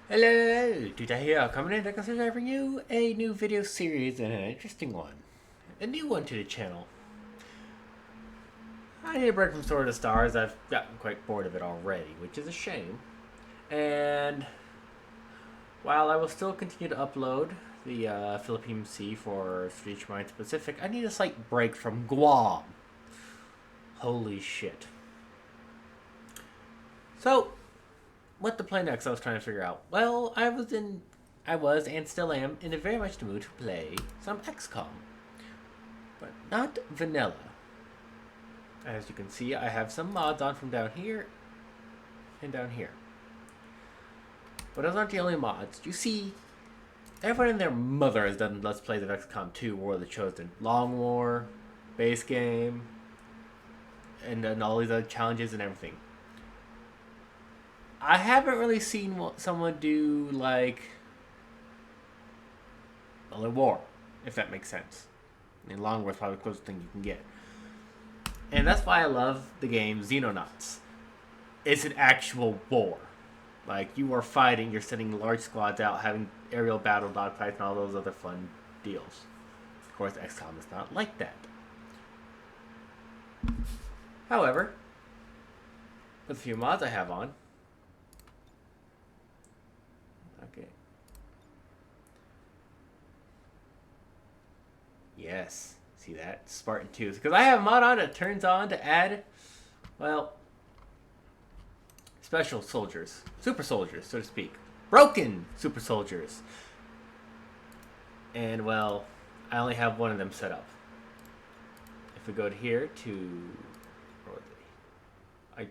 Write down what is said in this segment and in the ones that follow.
Hello, Tuta here, coming in to consider bring you a new video series and an interesting one. A new one to the channel. I need a break from Sword of Stars. I've gotten quite bored of it already, which is a shame. And while I will still continue to upload the Philippine Sea for Street Mind Pacific, I need a slight break from Guam. Holy shit. So, what to play next, I was trying to figure out. Well, I was and still am in a very much the mood to play some XCOM, but not vanilla. As you can see, I have some mods on from down here and down here. But those aren't the only mods. You see, everyone and their mother has done Let's Plays of XCOM 2, War of the Chosen, Long War, base game, and then all these other challenges and everything. I haven't really seen someone do like a war, if that makes sense. I mean, Long War is probably the closest thing you can get. And that's why I love the game Xenonauts. It's an actual war. Like, you are fighting, you're sending large squads out, having aerial battle dogfights, and all those other fun deals. Of course, XCOM is not like that. However, with a few mods I have on, okay. Yes, see that? Spartan 2. Because I have a mod on that turns on to add, well, special soldiers. Super soldiers, so to speak. Broken super soldiers. And, well, I only have one of them set up. If we go to here to... I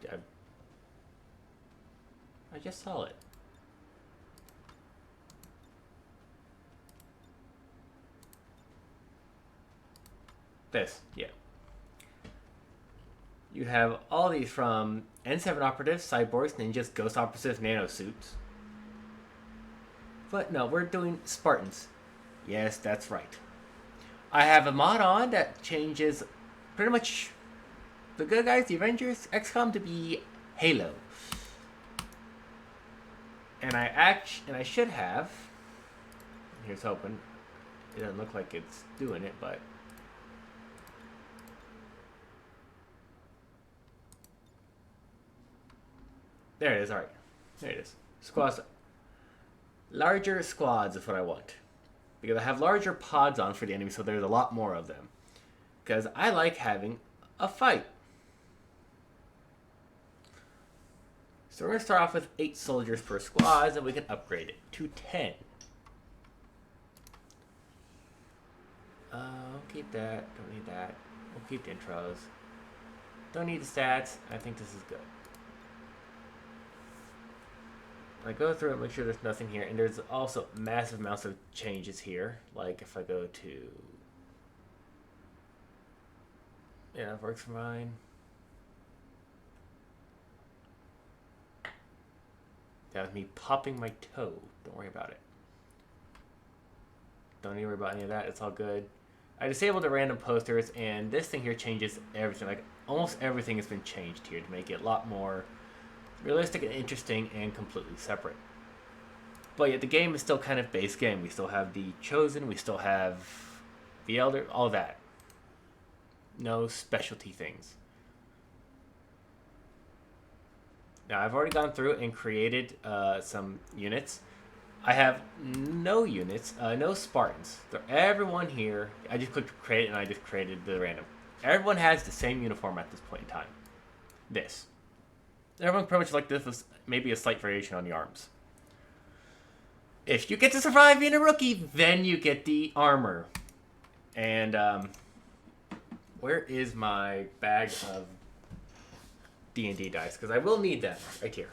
just saw it. This, yeah. You have all these from N7 operatives, cyborgs, ninjas, ghost operatives, nanosuits. But no, we're doing Spartans. Yes, that's right. I have a mod on that changes pretty much the good guys, the Avengers, XCOM to be Halo. And I should have. Here's hoping. It doesn't look like it's doing it, but there it is. All right, there it is. Squads. Larger squads is what I want, because I have larger pods on for the enemy, so there's a lot more of them. Because I like having a fight. So we're going to start off with 8 soldiers per squad, and we can upgrade it to 10. I'll keep that. Don't need that. We'll keep the intros. Don't need the stats. I think this is good. I go through and make sure there's nothing here. And there's also massive amounts of changes here. Like if I go to... Yeah, that works fine. That was me popping my toe. Don't worry about it. Don't need to worry about any of that. It's all good. I disabled the random posters, and this thing here changes everything. Like, almost everything has been changed here to make it a lot more realistic and interesting and completely separate. But yet the game is still kind of base game. We still have the Chosen. We still have the Elder. All that. No specialty things. Now, I've already gone through and created some units. I have no units, no Spartans. Everyone here, I just clicked create and I just created the random. Everyone has the same uniform at this point in time. This. Everyone pretty much like this with maybe a slight variation on the arms. If you get to survive being a rookie, then you get the armor. And, where is my bag of D&D dice? Because I will need that right here.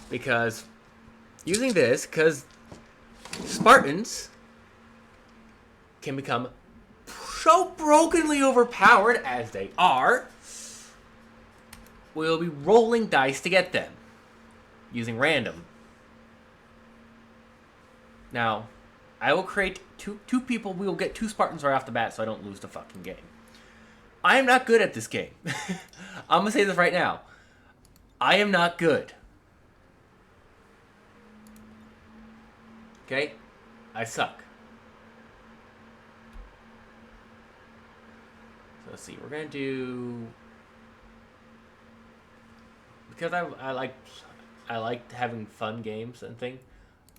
Because... using this, because Spartans can become so brokenly overpowered as they are, we'll be rolling dice to get them, using random. Now, I will create two people, we will get 2 Spartans right off the bat so I don't lose the fucking game. I am not good at this game. I'm going to say this right now. I am not good. Okay, I suck. So let's see. We're gonna do because I like having fun games and thing.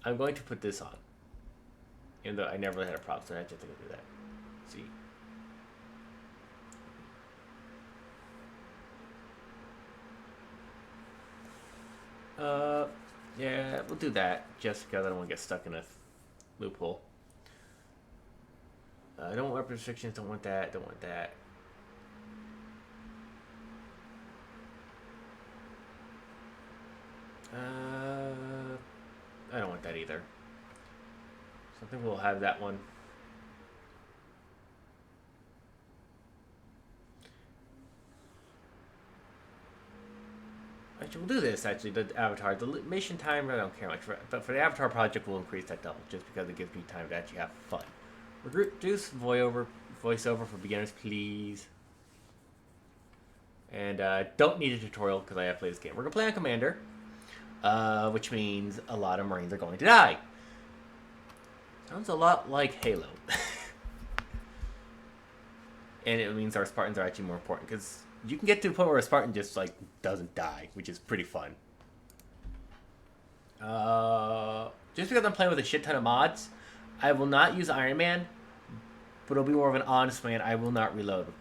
I'm going to put this on, even though I never really had a problem, so I just have to go do that. Let's see. Yeah, we'll do that just because I don't want to get stuck in a loophole. I don't want weapon restrictions. Don't want that. Don't want that. I don't want that either. So I think we'll have that one. Actually, we'll do this. Actually, the avatar, the mission time, I don't care much for, but for the avatar project, we'll increase that double just because it gives me time to actually have fun. Reduce voiceover for beginners, please. And don't need a tutorial because I have played this game. We're gonna play on Commander, which means a lot of Marines are going to die. Sounds a lot like Halo. And it means our Spartans are actually more important because you can get to a point where a Spartan just like doesn't die, which is pretty fun. Just because I'm playing with a shit ton of mods, I will not use Iron Man, but it'll be more of an honest man. I will not reload.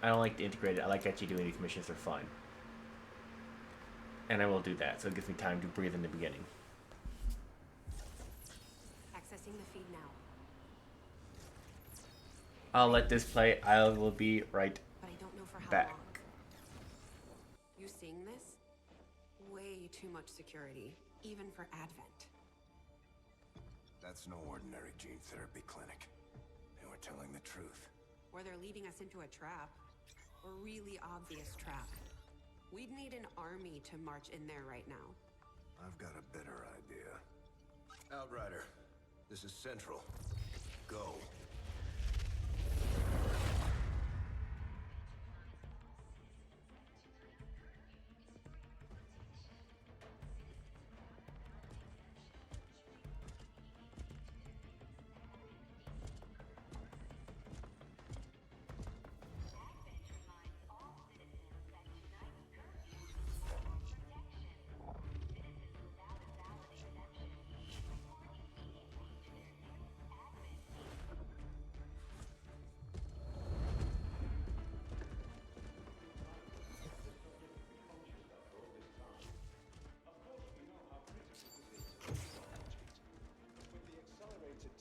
I don't like to integrate it. I like actually doing these missions. They're fun. And I will do that, so it gives me time to breathe in the beginning. Accessing the feed now. I'll let this play. I will be right But I don't know for how back. long. You seeing this? Way too much security, even for Advent. That's no ordinary gene therapy clinic. They were telling the truth. Or they're leading us into a trap. A really obvious trap. We'd need an army to march in there right now. I've got a better idea. Outrider, this is Central. Go.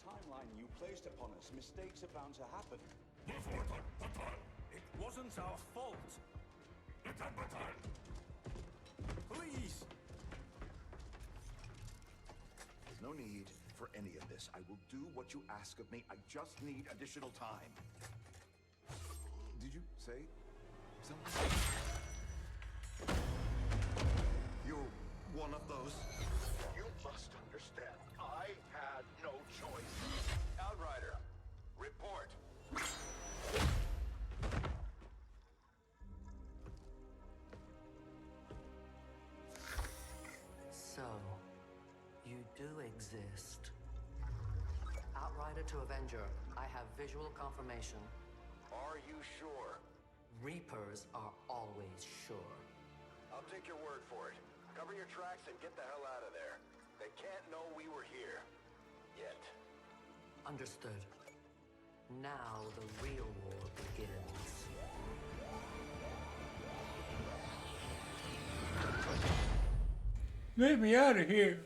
Timeline you placed upon us, mistakes are bound to happen. It wasn't our fault. Please. There's no need for any of this. I will do what you ask of me. I just need additional time. Did you say something? You're one of those? You must understand. I had no choice. Outrider, report. So, you do exist. Outrider to Avenger, I have visual confirmation. Are you sure? Reapers are always sure. I'll take your word for it. Cover your tracks and get the hell out of there. They can't know we were here. Yet. Understood. Now the real war begins. Get me out of here.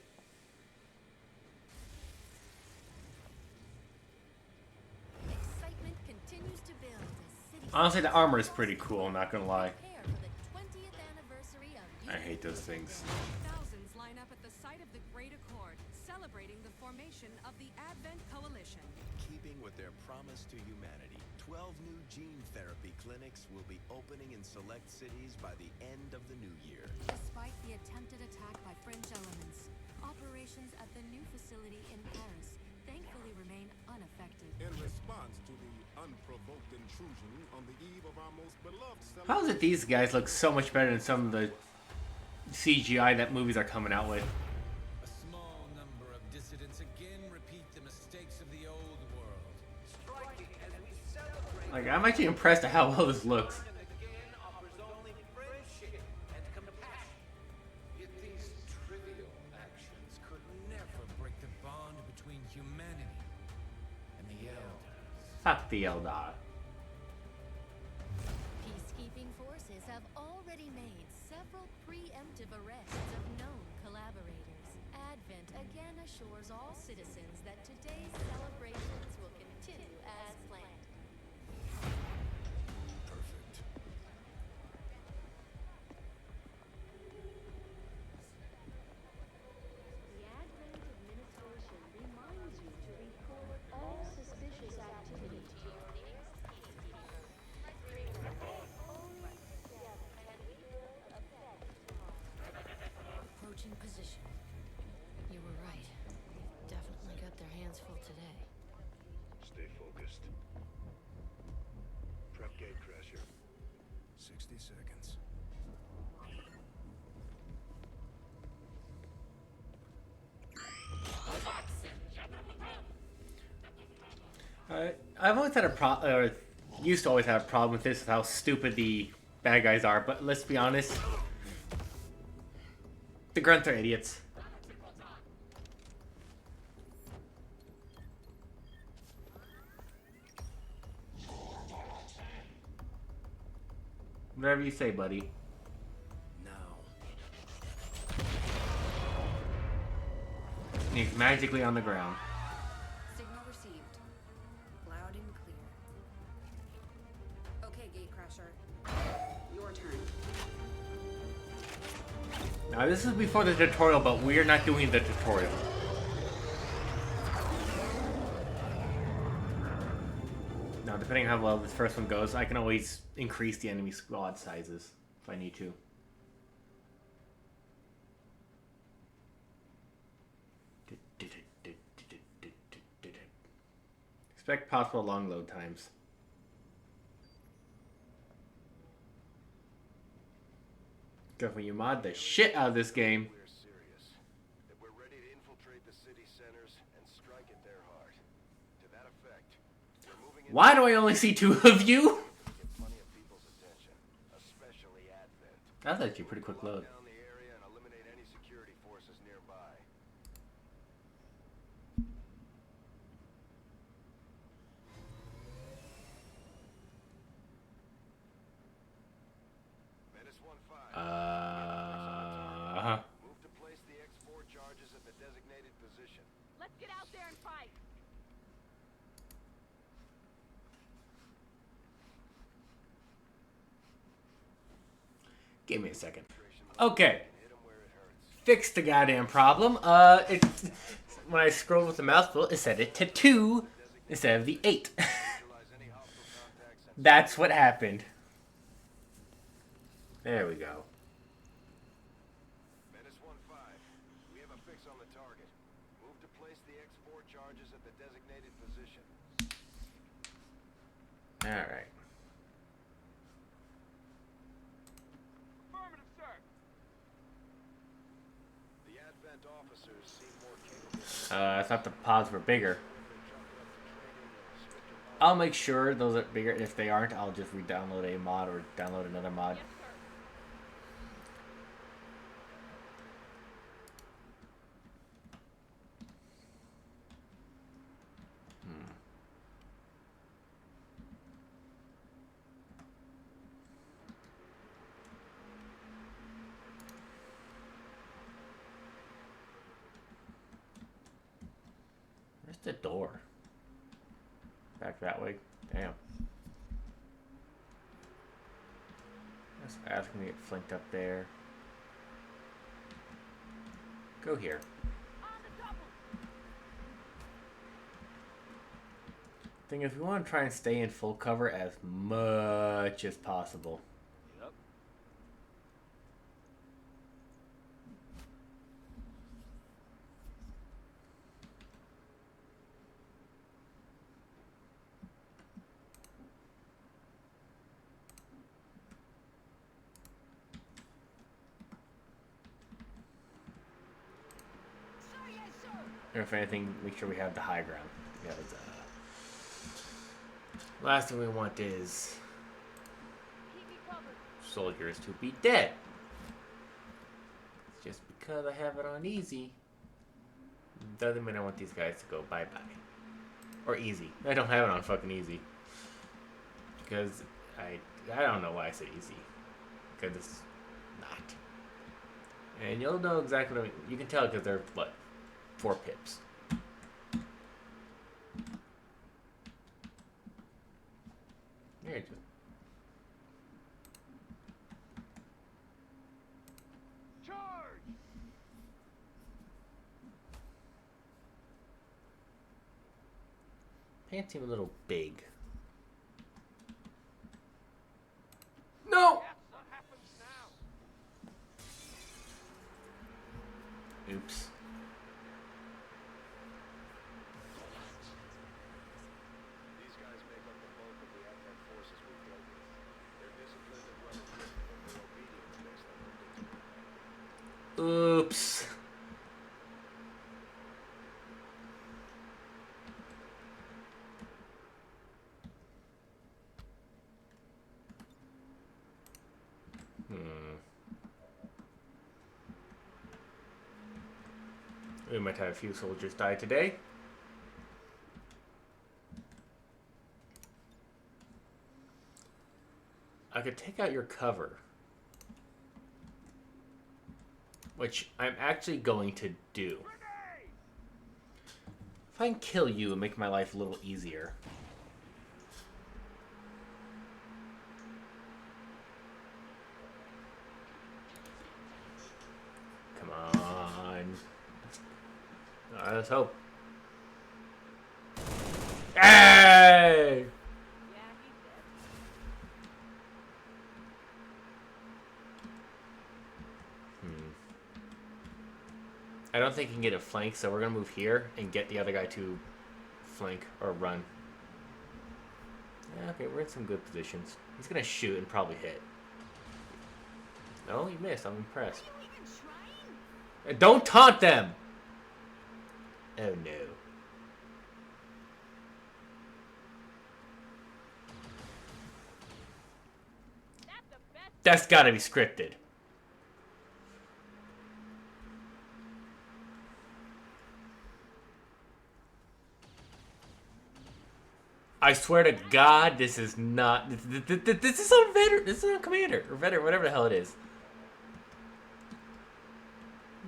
Excitement continues to build as cities Honestly, the armor is pretty cool. I'm not gonna lie. prepare for the 20th anniversary of I hate those things. Thousands line up at the site of the Great Accord, celebrating the formation of the Advent Coalition. Keeping with their promise to humanity, 12 new gene therapy clinics will be opening in select cities by the end of the new year. Despite the attempted attack by French elements, operations at the new facility in Paris thankfully remain unaffected. In response to the unprovoked intrusion on the eve of our most beloved How is it these guys look so much better than some of the CGI that movies are coming out with? A small number of dissident streets of the old world. Striking as we celebrate. Like, I'm actually impressed at how well this looks. And again offers only friendship and compassion. Yet these trivial actions could never break the bond between humanity and the Elders. Fuck the Eldar. Peacekeeping forces have already made several preemptive arrests of known collaborators. Advent again assures all citizens that today's celebrations will continue as planned. Perfect. The Advent administration reminds you to report all suspicious activity to your Approaching position. You were right. They've definitely got their hands full today. Stay focused. Prep gate crasher. 60 seconds. I've always had a problem, or used to always have a problem with this, with how stupid the bad guys are, but let's be honest. The grunts are idiots. Whatever you say, buddy. Now. He's magically on the ground. Signal received. Loud and clear. Okay, Gatecrasher. Your turn. Now this is before the tutorial, but we're not doing the tutorial. Now, depending on how well this first one goes, I can always increase the enemy squad sizes if I need to. Expect possible long load times. Good when you mod the shit out of this game. We're serious. That we're ready to infiltrate the city centers and strike at their heart. To that effect, we're moving in. Why do I only see two of you? Get plenty of people's attention, especially Advent. That's actually a pretty quick load. Down the area and eliminate any security forces nearby. Menace 1-5. Move to place the X4 charges at the designated position. Let's get out there and fight. Give me a second. Okay. Hit 'em where it hurts. Fix the goddamn problem. When I scrolled with the mouse wheel, it set it to 2 instead of the 8. Neutralize any hostile contacts and That's what happened. There we go. Menace 1-5. We have a fix on the target. Move to place the X4 charges at the designated position. Alright. Affirmative, sir. The Advent officers seem more capable. I thought the pods were bigger. I'll make sure those are bigger. If they aren't, I'll just re-download a mod or download another mod. Yes, sir. Where's the door? Back that way? Damn. That's asking me to get flanked up there. Go here. On the double. Thing is, we want to try and stay in full cover as much as possible. Yep. Or if anything, make sure we have the high ground. Because last thing we want is soldiers to be dead. Just because I have it on easy doesn't mean I want these guys to go bye-bye. Or easy. I don't have it on fucking easy. Because I don't know why I said easy. Because it's not. And you'll know exactly what I mean. You can tell because they're, what, 4 pips. There you go. Pants seem a little big. No! Oops. These guys make up the bulk of the Advent forces we've dealt with. They're disciplined and well-equipped, but their obedience makes them predictable. Oops. We might have a few soldiers die today. I could take out your cover. Which I'm actually going to do. If I can kill you and make my life a little easier. Come on. Let's hope. Hey! I don't think he can get a flank, so we're going to move here and get the other guy to flank or run. Yeah, okay, we're in some good positions. He's going to shoot and probably hit. No, you missed. I'm impressed. Don't taunt them! Oh no. That's gotta be scripted. I swear to God, this is not. This is on veteran. This is on commander or veteran, whatever the hell it is.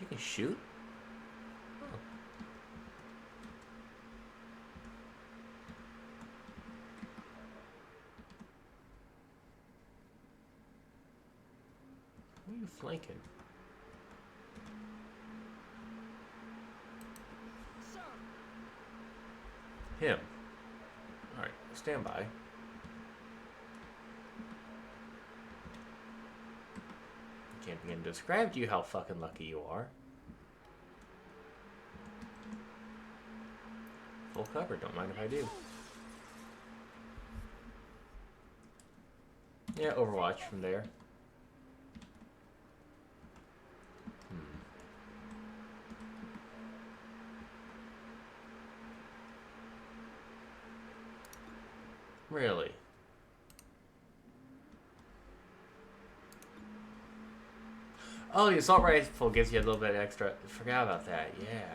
You can shoot. Oh. Who are you flanking? Him. Alright, stand by. Can't begin to describe to you how fucking lucky you are. Full cover, don't mind if I do. Yeah, Overwatch from there. Really? Oh, the assault rifle gives you a little bit extra. Forgot about that, yeah.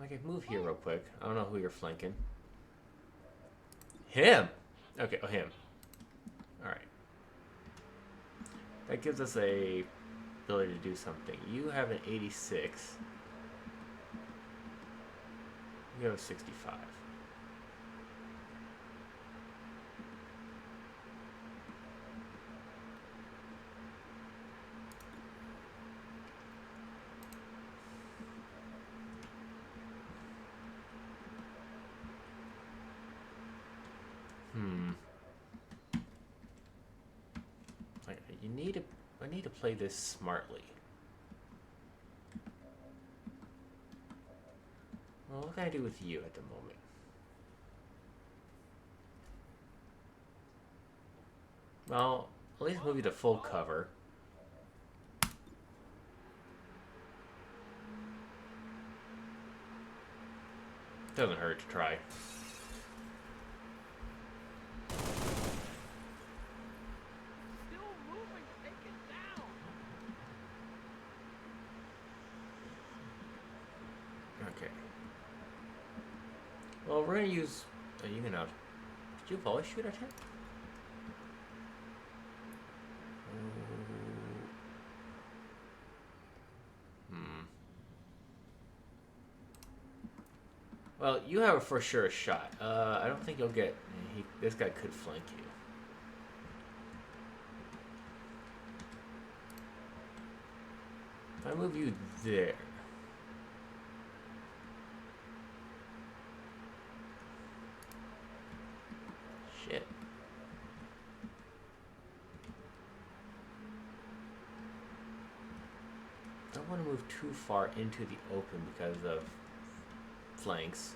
I can move here real quick. I don't know who you're flanking. Him! Okay, oh, him. Alright. That gives us a ability to do something. You have an 86. You have a 65. I need to play this smartly. Well, what can I do with you at the moment? Well, at least move you to full cover. Doesn't hurt to try. Still moving, take it down. Okay. Well, we're gonna use. You can out. Did you volley shoot at him? Well, you have a for sure shot. I don't think you'll get. This guy could flank you. If I move you there. Shit. Don't want to move too far into the open because of flanks.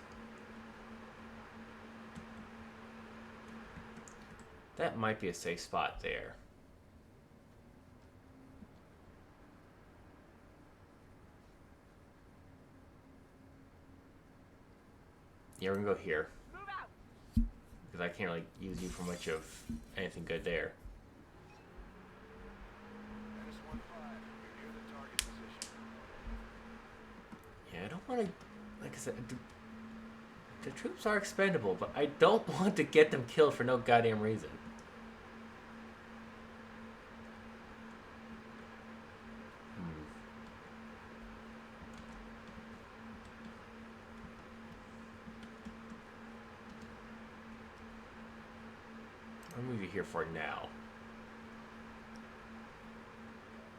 That might be a safe spot there. Yeah, we're gonna go here. Because I can't really use you for much of anything good there. Yeah, I don't want to, like I said, the troops are expendable, but I don't want to get them killed for no goddamn reason. I'll move you here for now.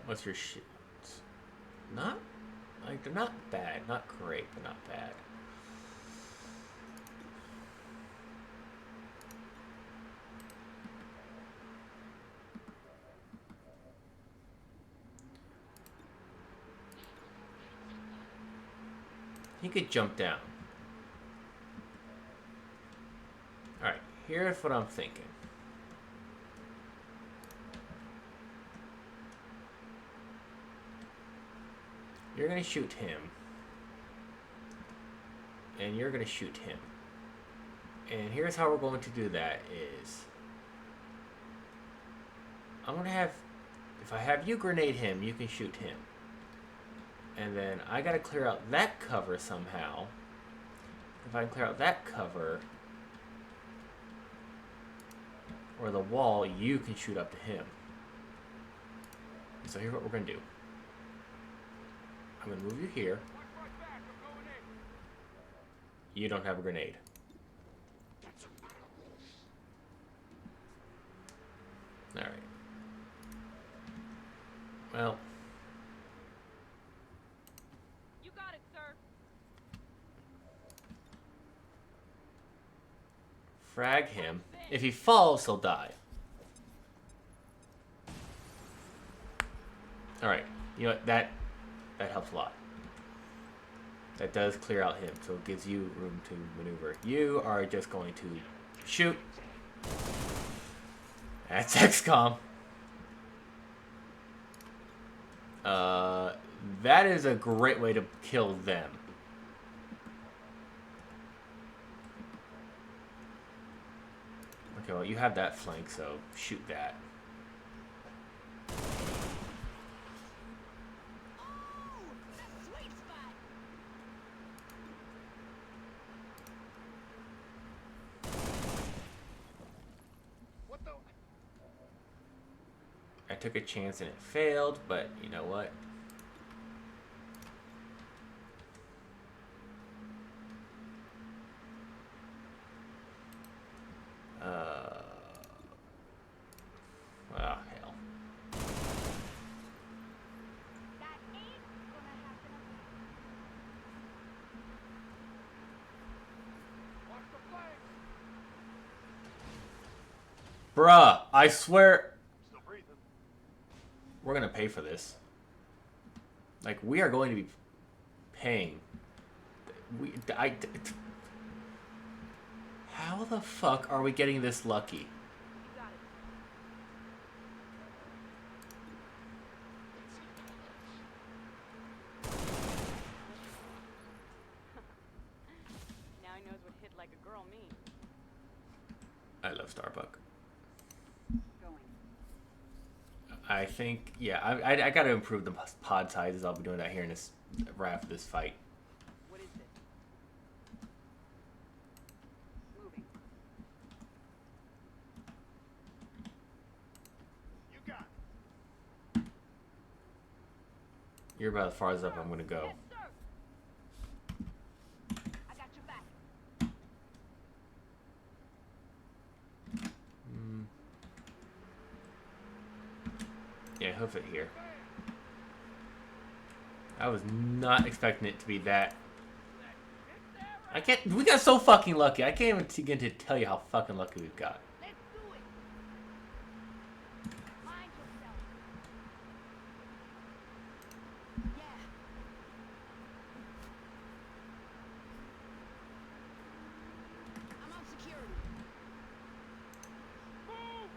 What's your shit? Not, like, they're not bad. Not great, but not bad. He could jump down. Alright, here's what I'm thinking. You're gonna shoot him. And you're gonna shoot him. And here's how we're going to do that is... I'm gonna have... If I have you grenade him, you can shoot him. And then I gotta clear out that cover somehow. If I can clear out that cover, or the wall, you can shoot up to him. So here's what we're gonna do. I'm gonna move you here. You don't have a grenade. Alright. Well. You got it, sir. Frag him. If he falls, he'll die. Alright. You know what? That helps a lot. That does clear out him, so it gives you room to maneuver. You are just going to shoot. That's XCOM. That is a great way to kill them. Okay, well, you have that flank, so shoot that. I took a chance and it failed, but you know what? Well, hell. Bruh, I swear. We're gonna pay for this. Like, we are going to be paying. How the fuck are we getting this lucky? Now Starbuck. I think, yeah, I got to improve the pod sizes. I'll be doing that here in this right after this fight. What is it? Moving. You got You're about as far as up I'm gonna go. Yes, sir. I got your back. Yeah, hoof it here. I was not expecting it to be that. I can't. We got so fucking lucky. I can't even begin to tell you how fucking lucky we've got. Let's do it. Mind yourself. Yeah. I'm on security. Move!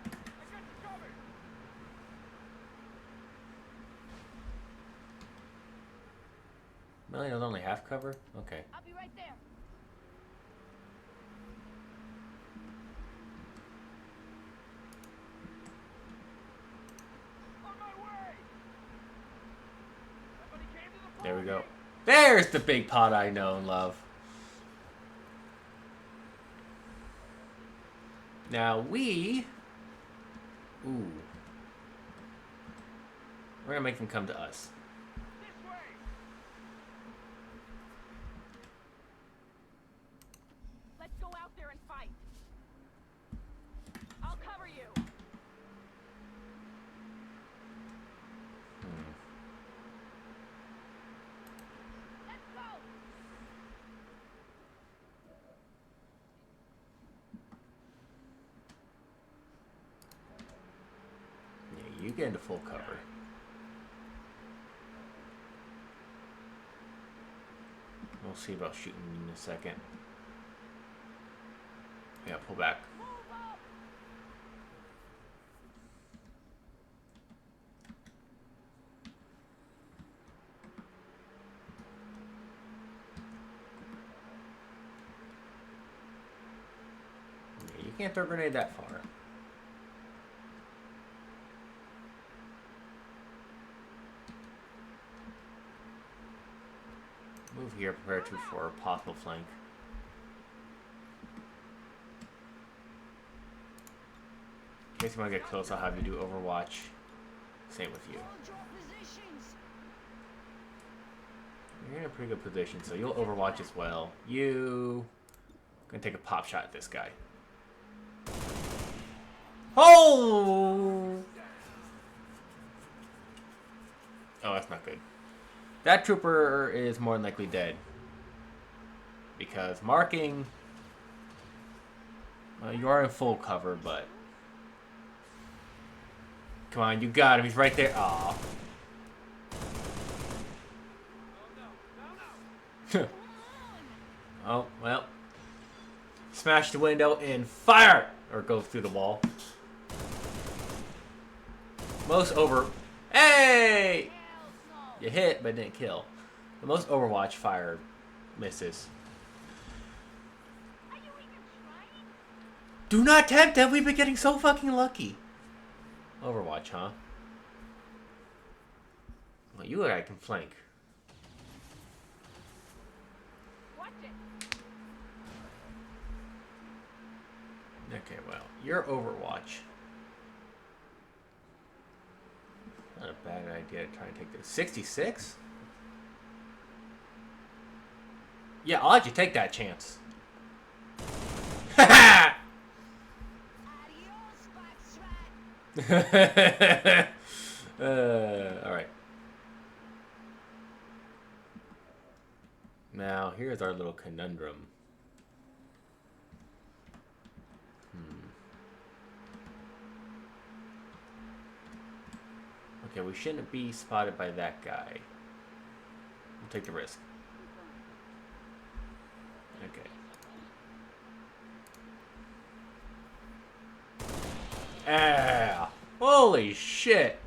I got you covered. Melio's only half cover? Okay. I'll be right there. On my way. Somebody came to the There we go. party. There's the big pot I know and love. Now we... Ooh. We're gonna make them come to us. This way. Let's go out there and fight. I'll cover you. Let's go. Yeah, you get into full cover. We'll see about shooting in a second. Yeah, pull back. Move up. Yeah, you can't throw a grenade that far. Move here, prepare to for a possible flank. In case you want to get close, I'll have you do Overwatch. Same with you. Hold your positions. You're in a pretty good position, so you'll Overwatch as well. You... gonna take a pop shot at this guy. Oh! Oh, that's not good. That trooper is more than likely dead. Because marking... Well, you are in full cover, but... Come on, you got him. He's right there. Aw. Oh, well. Smash the window and fire! Or go through the wall. Most over... Hey! You hit, but didn't kill. The most Overwatch fire misses. Are you even trying? Do not tempt them. We've been getting so fucking lucky. Overwatch, huh? Well, you and I can flank. Watch it. Okay, well, you're Overwatch. Not a bad idea to try and take this. 66? Yeah, I'll let you take that chance. Ha Adios, Black Alright. Now, here's our little conundrum. Okay, we shouldn't be spotted by that guy. We'll take the risk. Okay. Ah! Holy shit!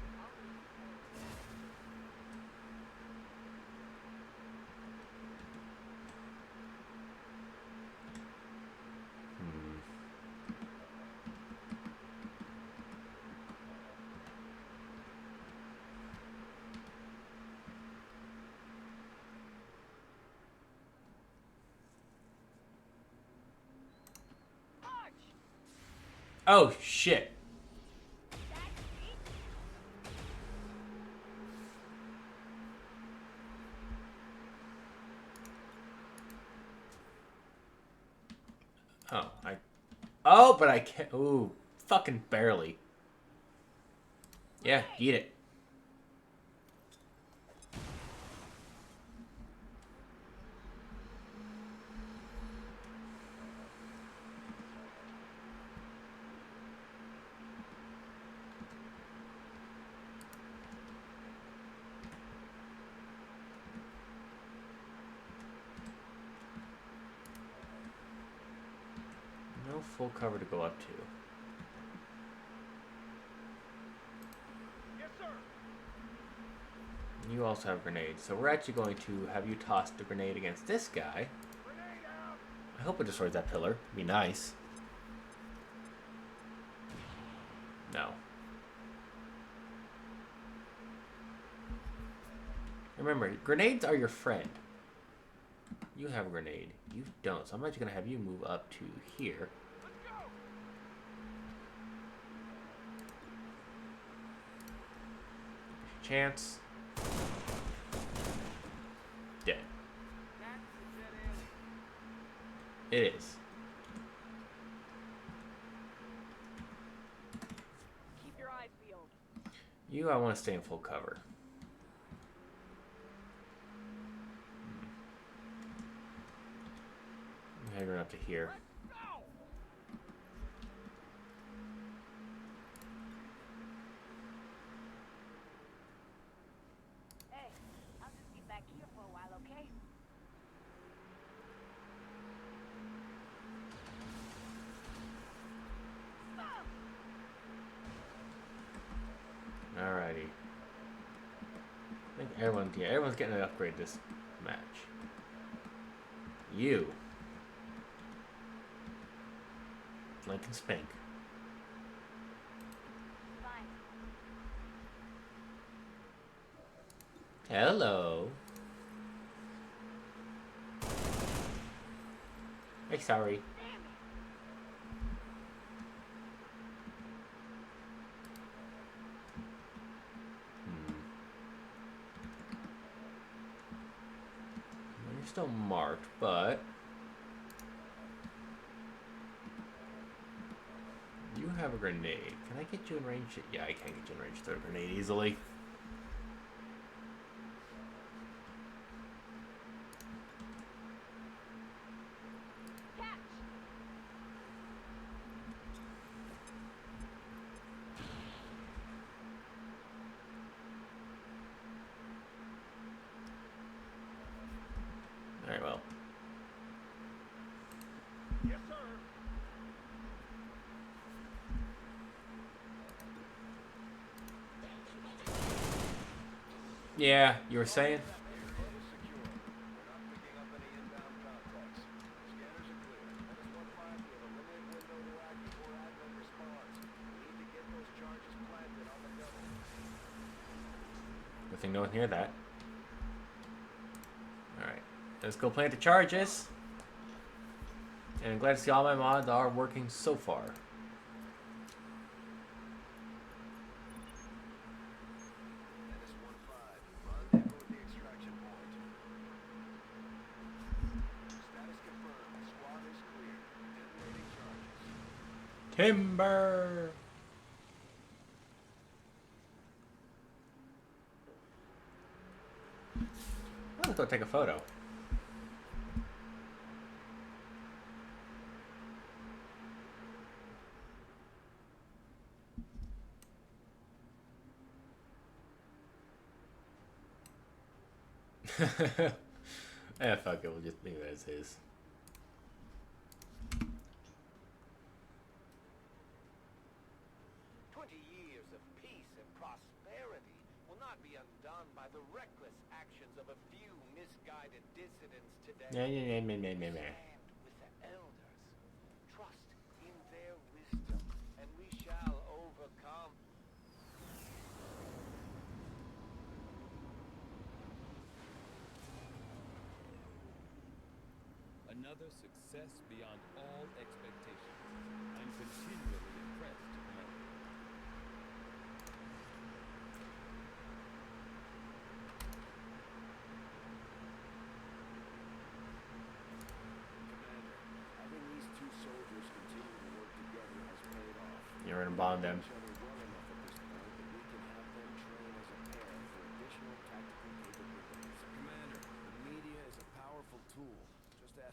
Oh, shit. Oh, but I can't. Ooh, fucking barely. Yeah, eat it. No full cover to go up to. Yes, sir. You also have grenades, so we're actually going to have you toss the grenade against this guy. Grenade out. I hope it destroys that pillar. Be nice. No. Remember, grenades are your friend. You have a grenade. You don't, so I'm actually going to have you move up to here. Let's go. Chance. Dead. That's a dead alien. It is. Keep your eyes peeled. You, I want to stay in full cover. I'm heading up to here. Hey, I'll just be back here for a while, okay? Alrighty. I think everyone's getting an upgrade this match. You. Lincoln Spink. Fine. Hello. Hey, sorry. You're still marked, but you have a grenade. Can I get you in range? Yeah, I can get you in range to a grenade easily. Very well. Yes, sir. Yeah, you were saying? Good thing no one hear that. Alright, let's go plant the charges. And I'm glad to see all my mods are working so far. Timber! Let's go take a photo. Eh, fuck it, we'll just leave it as is. Years of peace and prosperity will not be undone by the reckless actions of a few misguided dissidents today. Yeah. Stand with the elders. Trust in their wisdom, and we shall overcome. Another success beyond all expectations. I'm continually we're gonna bond them.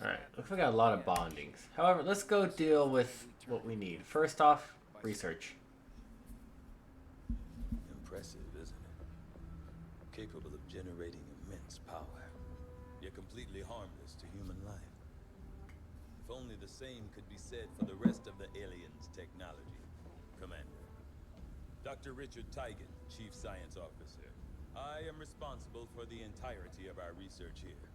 Alright, looks like I got a lot of bondings. However, let's go deal with what we need. First off, research. Impressive, isn't it? Capable of generating immense power, yet completely harmless to human life. If only the same could be said for the rest of the aliens' technology. Commander. Dr. Richard Tigan, Chief Science Officer. I am responsible for the entirety of our research here,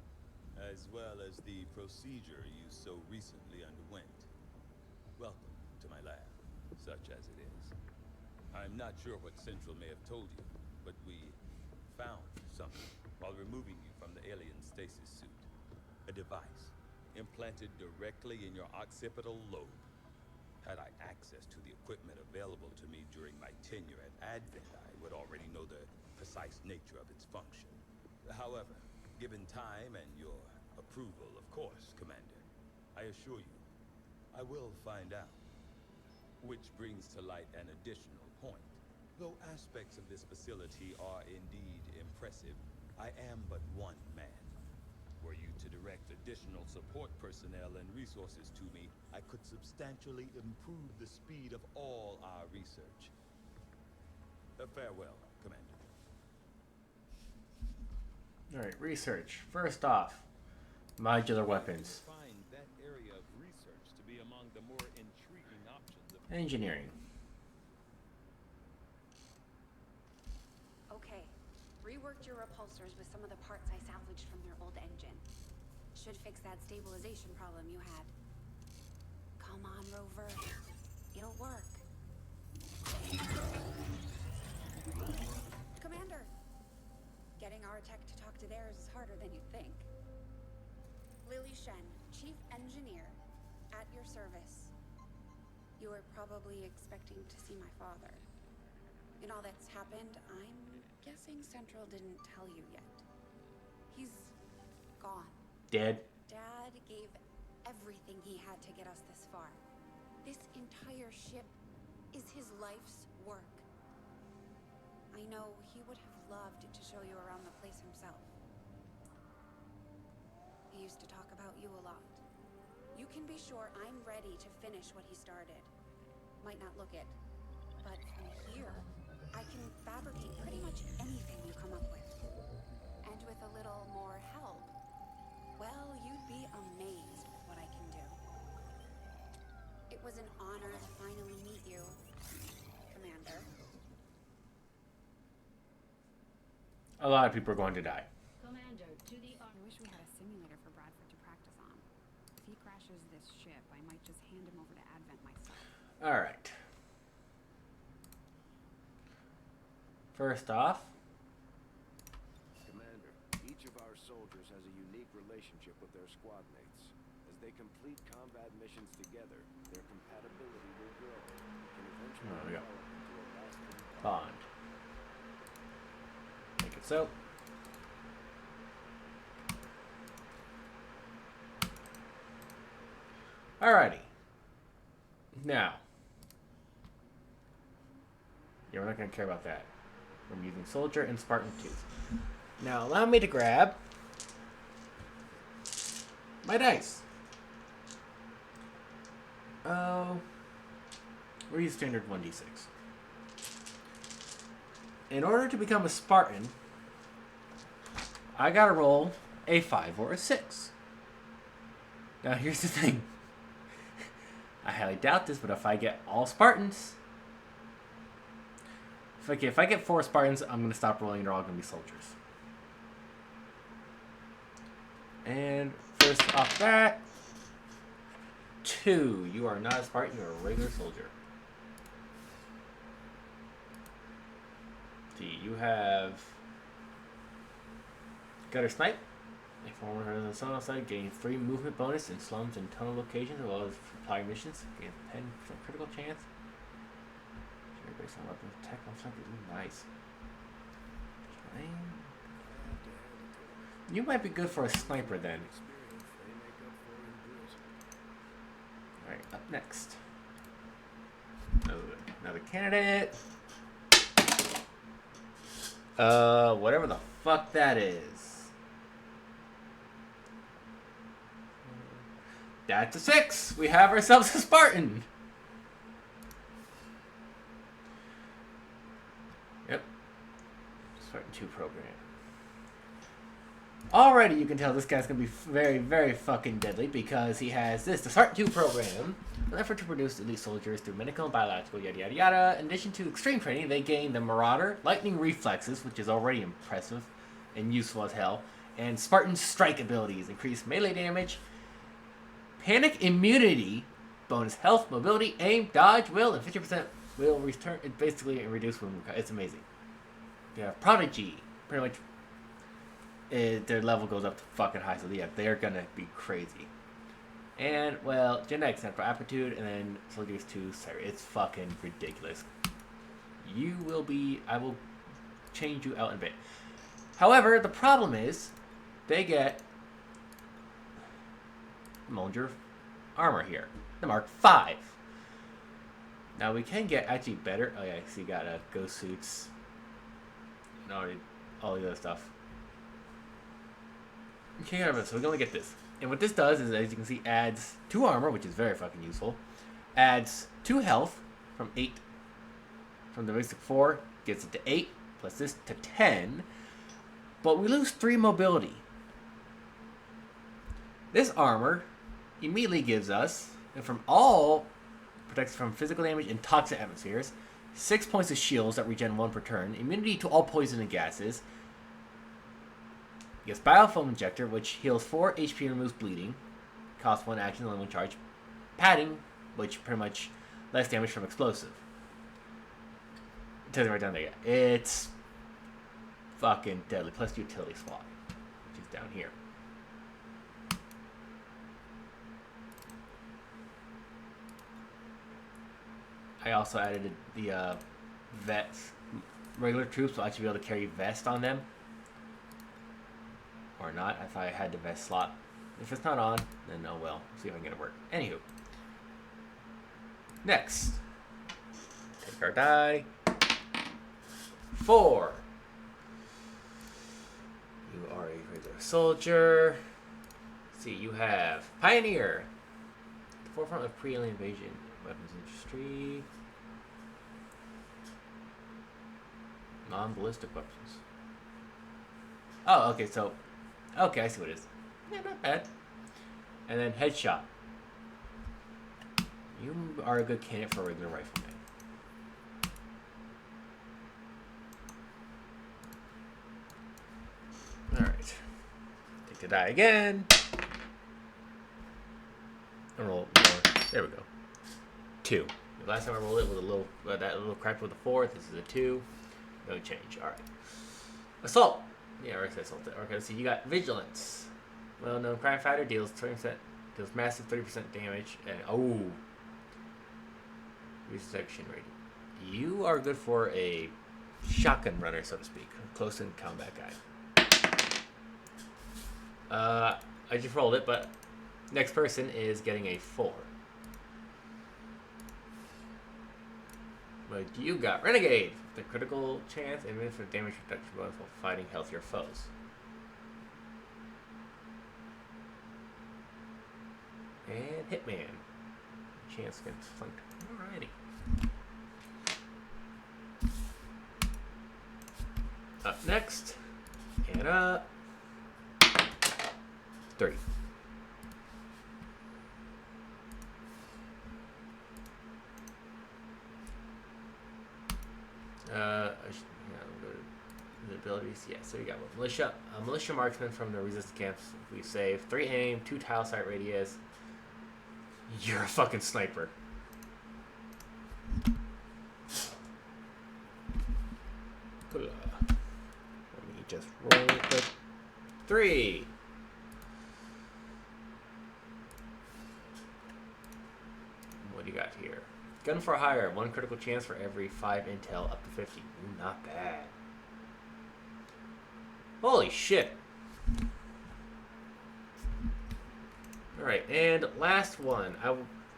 as well as the procedure you so recently underwent. Welcome to my lab, such as it is. I'm not sure what Central may have told you, but we found something while removing you from the alien stasis suit. A device implanted directly in your occipital lobe. Had I access to the equipment available to me during my tenure at Advent, I would already know the precise nature of its function. However, given time and your approval, of course, Commander, I assure you, I will find out. Which brings to light an additional point. Though aspects of this facility are indeed impressive, I am but one man. Were you to direct additional support personnel and resources to me, I could substantially improve the speed of all our research. Farewell, Commander. Alright, research. First off, modular weapons. Find that area of research to be among the more intriguing options of Engineering. Okay. Reworked your repulsors with some of the parts I salvaged from their old engine. Should fix that stabilization problem you had. Come on, Rover. It'll work. Commander! Getting our tech to talk to theirs is harder than you'd think. Lily Shen, Chief Engineer, at your service. You were probably expecting to see my father. In all that's happened, I'm guessing Central didn't tell you yet. He's gone. Dead. Dad gave everything he had to get us this far. This entire ship is his life's work. I know he would have loved to show you around the place himself. He used to talk about you a lot. You can be sure I'm ready to finish what he started. Might not look it, but from here, I can fabricate pretty much anything you come up with. And with a little more help, well, you'd be amazed with what I can do. It was an honor to finally meet you, Commander. A lot of people are going to die. Commander, to the I wish we had a simulator for Bradford to practice on. If he crashes this ship, I might just hand him over to Advent myself. Alright. First off, Commander, each of our soldiers has a unique relationship with their squad mates. As they complete combat missions together, their compatibility will grow. Can eventually there we go. develop into a lasting bond. Make it so. Alrighty. Now. Yeah, we're not going to care about that. I'm using Soldier and Spartan 2s. Now, allow me to grab my dice. Oh. We'll use standard 1d6. In order to become a Spartan, I gotta roll a 5 or a 6. Now, here's the thing. I highly doubt this, but if I get all Spartans... If I get 4 Spartans, I'm going to stop rolling. They're all going to be soldiers. And first off that... 2. You are not a Spartan, you're a regular soldier. See, you have... Gutter Snipe. A former on the sun side gains 3 movement bonus in slums and tunnel locations, as well as supply missions. Gains 10% critical chance. Based on weapons, tech, on something nice. You might be good for a sniper then. Alright, up next. Oh, Another candidate. Whatever the fuck that is. That's a 6. We have ourselves a Spartan. Yep. Spartan 2 program. Already you can tell this guy's going to be very, very fucking deadly because he has this, the Spartan 2 program. An effort to produce elite soldiers through medical and biological yada yada yada. In addition to extreme training, they gain the Marauder, Lightning Reflexes, which is already impressive and useful as hell, and Spartan Strike abilities. Increase melee damage, Panic Immunity, bonus health, mobility, aim, dodge, will, and 50% will return. It basically reduce wound. It's amazing. Yeah, Prodigy, pretty much. Their level goes up to fucking high, so yeah, they're gonna be crazy. And, well, Genetic Central Aptitude, and then Soldiers 2 Siri. It's fucking ridiculous. You will be... I will change you out in a bit. However, the problem is, they get Moldier armor here. The Mark 5. Now, we can get actually better... Oh, yeah, so you got ghost suits. And all the other stuff. Okay, so we're going to get this. And what this does is, as you can see, adds 2 armor, which is very fucking useful. Adds 2 health from 8. From the basic 4, gets it to 8. Plus this to 10. But we lose 3 mobility. This armor immediately gives us, and from all, protects from physical damage and toxic atmospheres. 6 points of shields that regen 1 per turn. Immunity to all poison and gases. Gets Biofoam Injector, which heals 4 HP and removes bleeding. Costs 1 action, only 1 charge. Padding, which pretty much less damage from explosive. It tells you right down there, yeah. It's fucking deadly. Plus utility slot, which is down here. I also added the vets. Regular troops will actually be able to carry vest on them. Or not. I thought I had the vest slot. If it's not on, then oh well. See if I can get it to work. Anywho. Next. Take our die. 4. You are a regular soldier. Let's see, you have Pioneer. The forefront of pre-alien invasion. Weapons industry. Non-ballistic weapons. Oh, okay, so... Okay, I see what it is. Yeah, not bad. And then Headshot. You are a good candidate for a regular rifleman. Alright. Take the die again. And roll more. There we go. 2. The last time I rolled it with a little that little crack with a 4. This is a 2. No change. Alright. Assault. Yeah, I said assault. Okay, so you got Vigilance. Well known crime fighter deals 20%, deals massive 30% damage, and oh, resection rate. You are good for a shotgun runner, so to speak, close in combat guy. I just rolled it, but next person is getting a 4. But you got Renegade. The critical chance and for damage reduction bonus while fighting healthier foes. And Hitman. Chance against flanked. Alrighty. Up next. And up. 30. The abilities, yeah. So you got what? Militia marksman from the resistance camps. We save 3 aim, 2 tile sight radius. You're a fucking sniper. Let me just roll quick. 3. What do you got here? Gun for hire. 1 critical chance for every 5 intel up to 50. Ooh, not bad. Holy shit. Alright, and last one.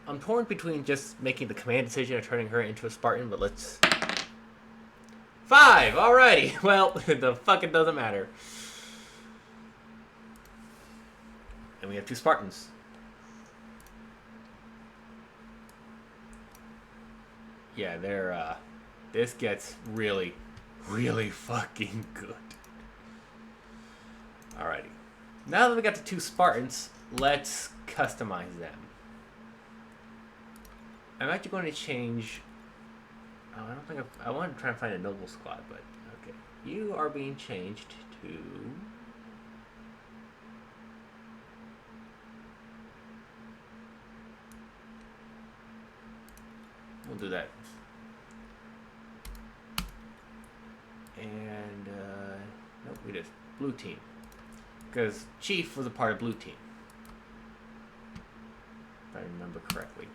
I'm torn between just making the command decision of turning her into a Spartan, but let's... 5! Alrighty! Well, the fucking doesn't matter. And we have 2 Spartans. Yeah, they're, this gets really, really fucking good. Alrighty. Now that we got the 2 Spartans, let's customize them. I'm actually going to change... Oh, I don't think I want to try and find a noble squad, but... Okay. You are being changed to... We'll do that. And, nope, we did blue team. Because Chief was a part of blue team. If I remember correctly.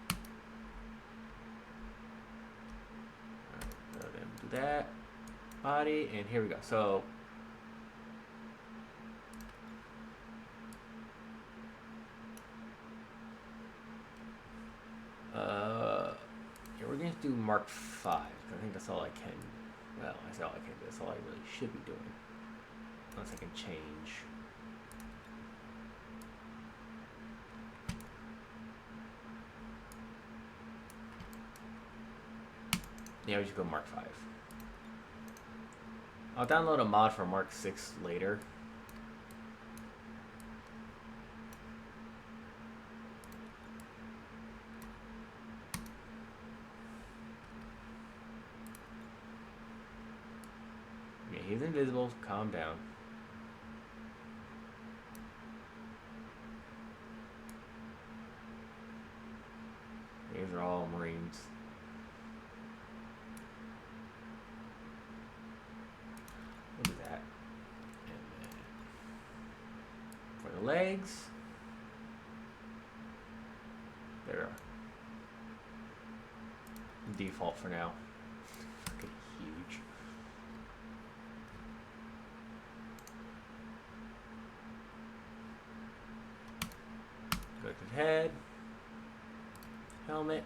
Alright, so then do that. Body, and here we go. So, yeah, we're going to do Mark 5. I think that's all I can. Well, that's all I can do. That's all I really should be doing. Unless I can change. Yeah, we should go Mark 5. I'll download a mod for Mark 6 later. Yeah, he's invisible. Calm down. These are all Marines. We'll do that. And then for the legs, they're default for now. Fucking huge. Go to the head, helmet.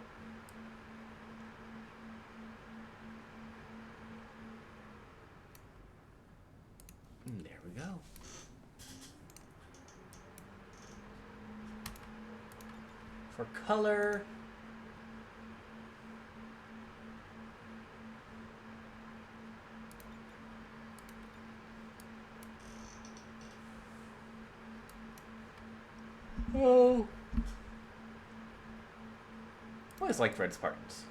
And there we go. For color, oh, I always like red Spartans.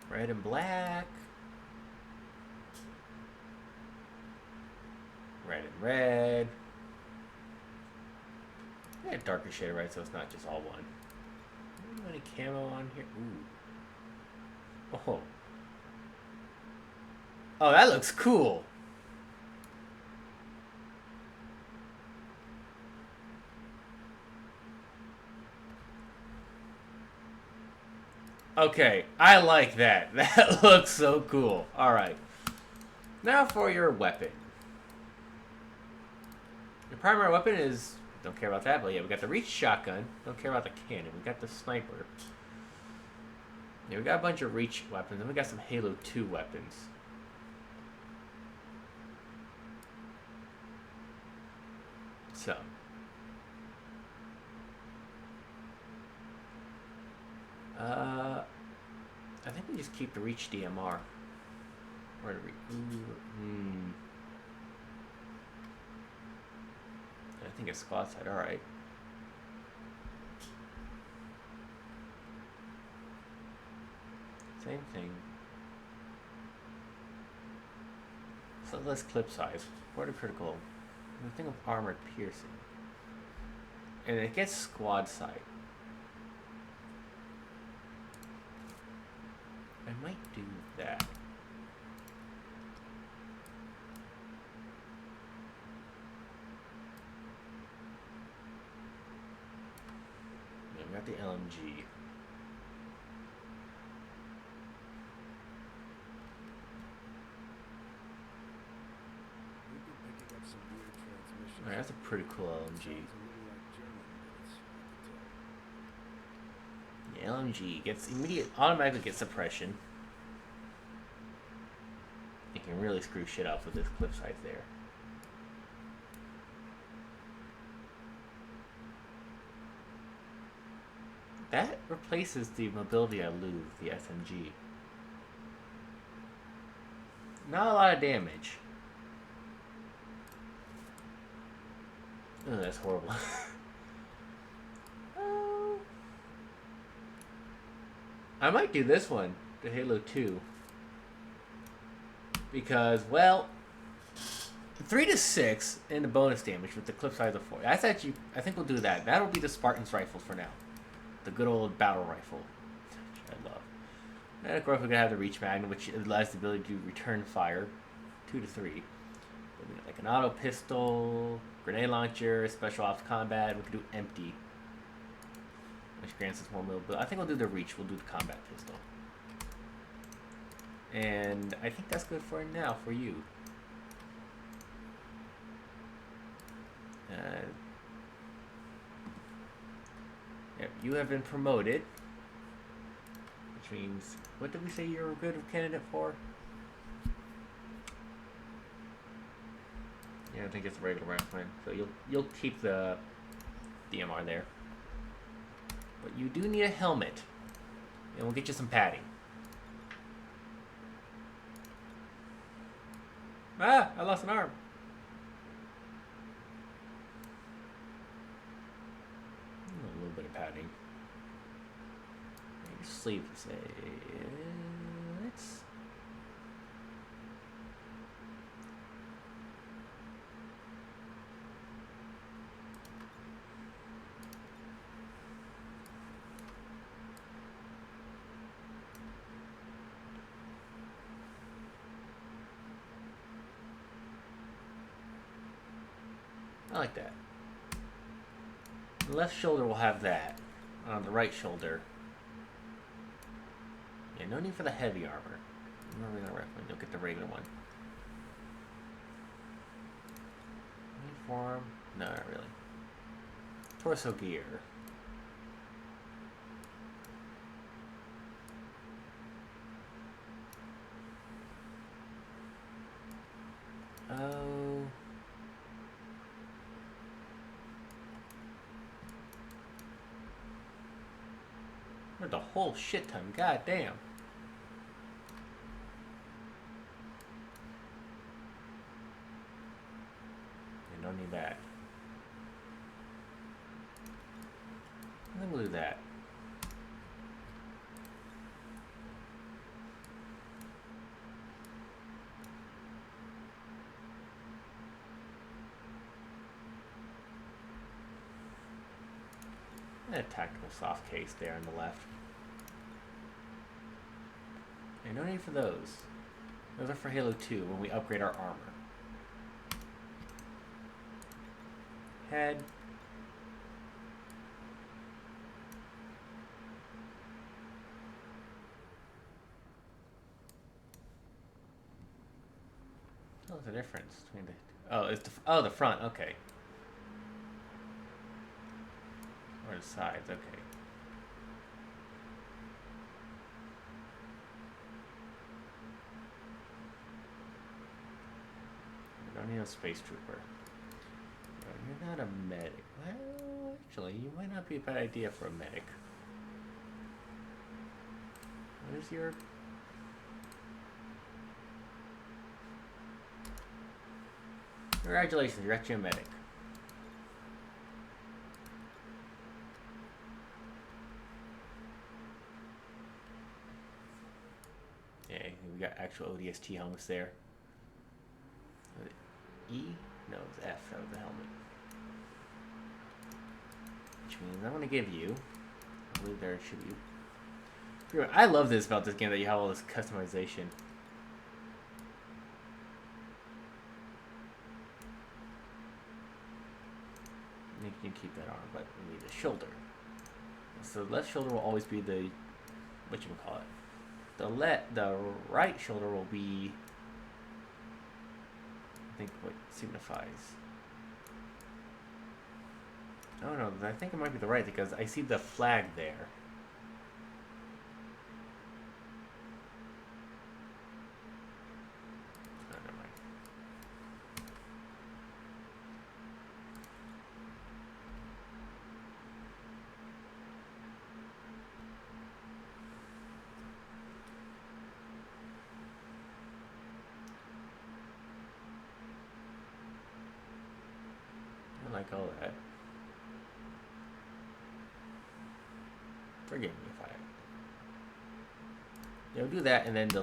Red and black. Red and red. Yeah, darker shade, right? So it's not just all one. Any camo on here? Ooh. Oh. Oh, that looks cool. Okay, I like that. That looks so cool. Alright. Now for your weapon. Your primary weapon is... Don't care about that, but yeah, we got the reach shotgun. Don't care about the cannon. We got the sniper. Yeah, we got a bunch of reach weapons, and we got some Halo 2 weapons. So. I think we just keep the reach DMR. Or the I think it's squad side, alright. Same thing. So less clip size. What a critical. The thing of armored piercing. And it gets squad side. I might do that. Yeah, we got the LMG. Alright, that's a pretty cool LMG. Sounds a little like German, but it's LMG gets automatically gets suppression. You can really screw shit up with this cliff size there. That replaces the mobility I lose, the SMG. Not a lot of damage. Oh, that's horrible. I might do this one, the Halo 2. Because, well, 3 to 6 and the bonus damage with the clip size of 4. That's actually, I think we'll do that. That'll be the Spartan's rifle for now. The good old battle rifle, which I love. And of course, we're gonna have the Reach Magnum, which allows the ability to return fire, 2 to 3. But we got like an auto pistol, grenade launcher, special ops combat. We can do empty, which grants us more mobility. I think we'll do the Reach. We'll do the combat pistol. And I think that's good for now for you. Yep, you have been promoted. Which means, what did we say you're a good candidate for? Yeah, I think it's a regular rifleman. So you'll keep the DMR there. But you do need a helmet. And we'll get you some padding. Ah, I lost an arm. A little bit of padding. Your sleeve, say. Let's. I like that. The left shoulder will have that. On the right shoulder. Yeah, no need for the heavy armor. Remember the rifle, you'll get the regular one. Uniform? No, not really. Torso gear. Oh. We're the whole shit ton. God damn. You don't need that. I think we'll do that. And a tactical soft case there on the left. And no need for those. Those are for Halo 2 when we upgrade our armor. Head. What's the difference between the? Oh, it's the front. Okay. Or the sides. Okay. We don't need a space trooper. You're not a medic. Well, actually, you might not be a bad idea for a medic. What is your? Congratulations, you're actually a medic. Yeah, we got actual ODST helmets there. E? No, it's F. That was the helmet. Which means I'm gonna give you. I believe there should be. I love this about this game that you have all this customization. You can keep that arm, but we need the shoulder. So the left shoulder will always be the whatchamacallit. The right shoulder will be, I think, what signifies. Oh no, I think it might be the right because I see the flag there. like all that. Forgive me if I... You'll do that, and then the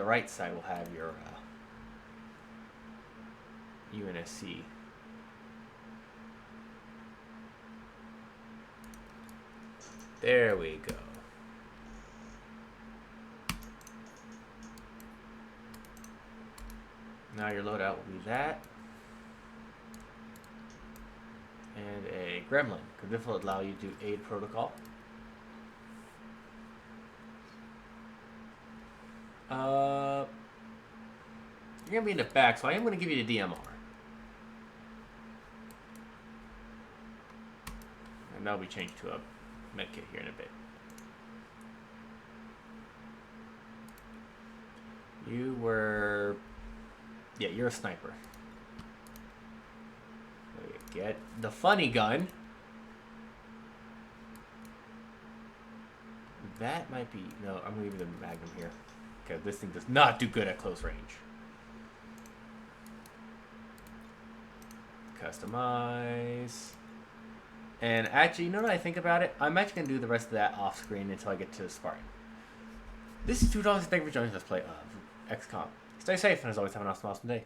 right side will have your UNSC. There we go. Now your loadout will be that. And a gremlin, because this will allow you to aid protocol. You're going to be in the back, so I am going to give you the DMR. And that'll be changed to a medkit here in a bit. You were... Yeah, you're a sniper. Get the funny gun. That might be... No, I'm going to give you the Magnum here. Because this thing does not do good at close range. Customize. And actually, you know what I think about it? I'm actually going to do the rest of that off screen until I get to Spartan. This is $2. Thank you for joining us. Let's play XCOM. Stay safe and as always, have an awesome day.